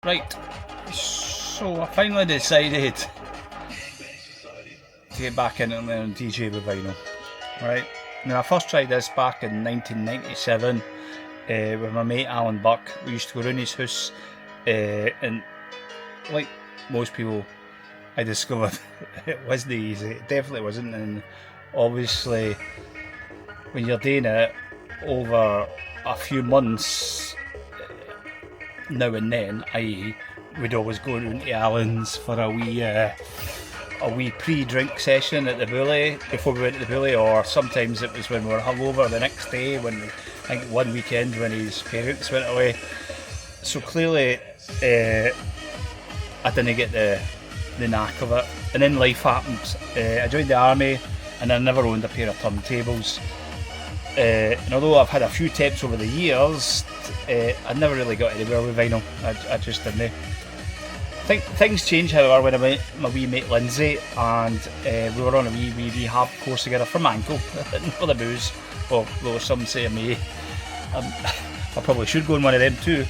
Right, so I finally decided to get back into and DJ with vinyl. Right, now I first tried this back in 1997 with my mate Alan Buck. We used to go round his house, and like most people, I discovered it wasn't easy. It definitely wasn't, and obviously when you're doing it over a few months now and then, i.e. we'd always go round to Alan's for a wee pre-drink session at the Bully before we went to the Bully, or sometimes it was when we were hungover the next day, when I think one weekend when his parents went away. So clearly I didn't get the knack of it, and then life happened. I joined the army and I never owned a pair of turntables, and although I've had a few tapes over the years, I never really got anywhere with vinyl. I just didn't. Things changed, however, when I met my wee mate Lindsay, and we were on a wee rehab course together for ankle for the booze. Well, though some say of me, I probably should go on one of them too.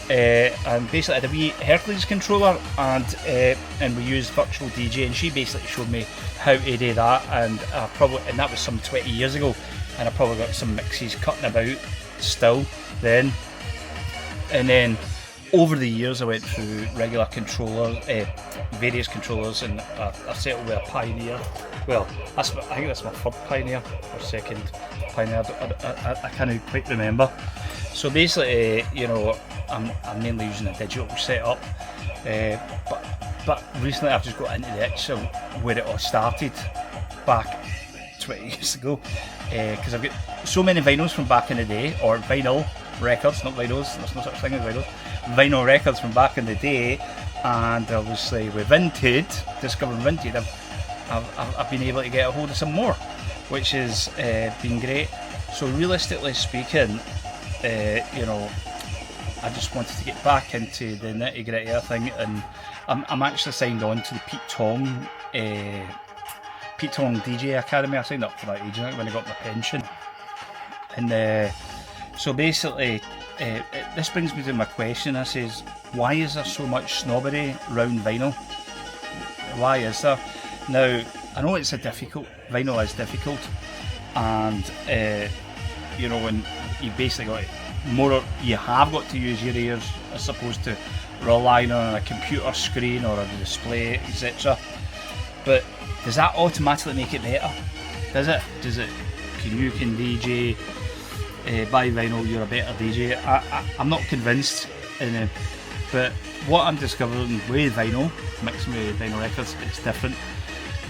And basically I had a wee Hercules controller, and we used virtual DJ, and she basically showed me how to do that, and that was some 20 years ago, and I probably got some mixes cutting about still then. And then over the years I went through regular controllers, various controllers, and I settled with a Pioneer. Well, I think that's my third Pioneer or second Pioneer. I can't quite remember. So basically, I'm mainly using a digital setup, but recently I've just got into the itch of where it all started back 20 years ago, because I've got so many vinyls from back in the day, or vinyl records, not vinyls, there's no such thing as vinyls, vinyl records from back in the day, and obviously with discovering Vinted, I've been able to get a hold of some more, which has been great. So realistically speaking, I just wanted to get back into the nitty gritty of thing, and I'm actually signed on to the Pete Tong DJ Academy. I signed up for that age when I got my pension, and so basically this brings me to my question. I says, why is there so much snobbery around vinyl? Why is there? Now, I know vinyl is difficult, and when you basically you have got to use your ears as opposed to relying on a computer screen or a display, etc. But does that automatically make it better? Does it? Can DJ buy vinyl, you're a better DJ? I'm not convinced, but what I'm discovering with vinyl, mixing with vinyl records, it's different.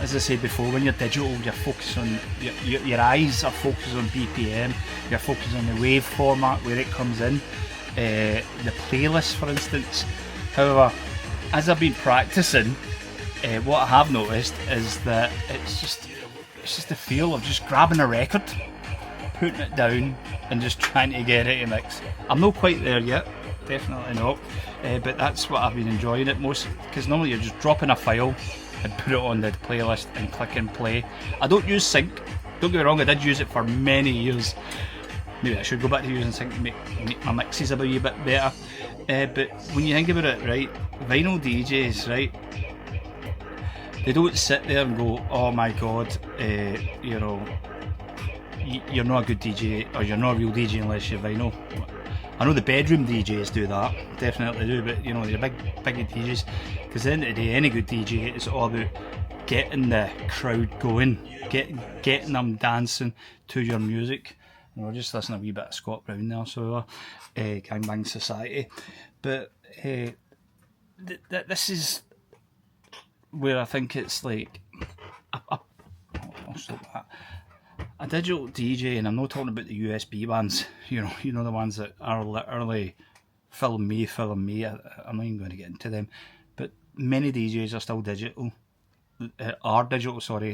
As I said before, when you're digital, you're focused on your eyes are focused on BPM, you're focused on the wave format where it comes in, the playlist, for instance. However, as I've been practicing, what I have noticed is that it's just the feel of just grabbing a record, putting it down, and just trying to get it to mix. I'm not quite there yet, definitely not, but that's what I've been enjoying it most, because normally you're just dropping a file and put it on the playlist and click and play. I don't use sync, don't get me wrong, I did use it for many years. Maybe I should go back to using sync to make my mixes a wee bit better. But when you think about it, right, vinyl DJs, right, they don't sit there and go, oh my god, you're not a good DJ, or you're not a real DJ unless you're vinyl. I know the bedroom DJs do that, definitely do, but they're big DJs, because at the end of the day, any good DJ is all about getting the crowd going, getting them dancing to your music. And we're just listening to a wee bit of Scott Brown there, so Gangbang Society. But this is where I think it's like I'll stop that. A digital DJ, and I'm not talking about the USB ones, the ones that are literally film me. I'm not even going to get into them, but many DJs are still digital. They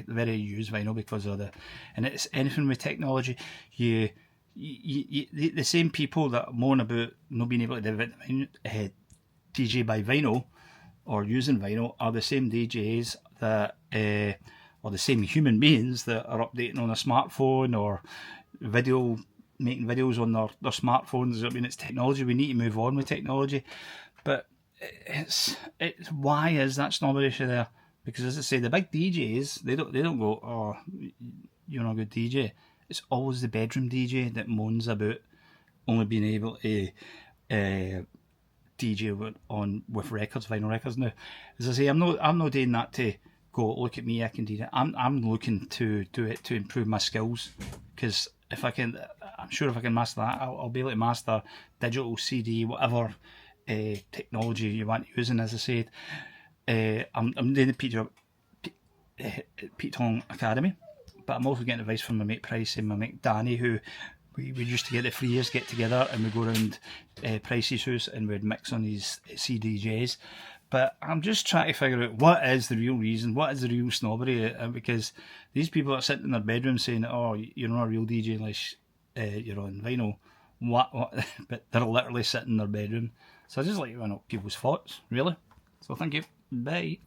very use vinyl because of and it's anything with technology. The same people that moan about not being able to DJ by vinyl or using vinyl are the same DJs that or the same human beings that are updating on a smartphone or making videos on their smartphones. I mean, it's technology. We need to move on with technology. But it's why is that snobbery there? Because as I say, the big DJs they don't go, oh, you're not a good DJ. It's always the bedroom DJ that moans about only being able to DJ with records, vinyl records. Now, as I say, I'm not doing that to go look at me, I can DJ. I'm looking to do it to improve my skills, because if I can, I'm sure if I can master that, I'll be able to master digital CD, whatever technology you want using. As I said, I'm doing the Pete Tong Academy, but I'm also getting advice from my mate Price and my mate Danny, who we used to get the 3 years get together and we go around Price's house and we'd mix on these CDJs. But I'm just trying to figure out what is the real reason, what is the real snobbery, because these people are sitting in their bedroom saying, oh, you're not a real DJ unless you're on vinyl. What? But they're literally sitting in their bedroom. So I just like to know people's thoughts, really. So thank you. Bye.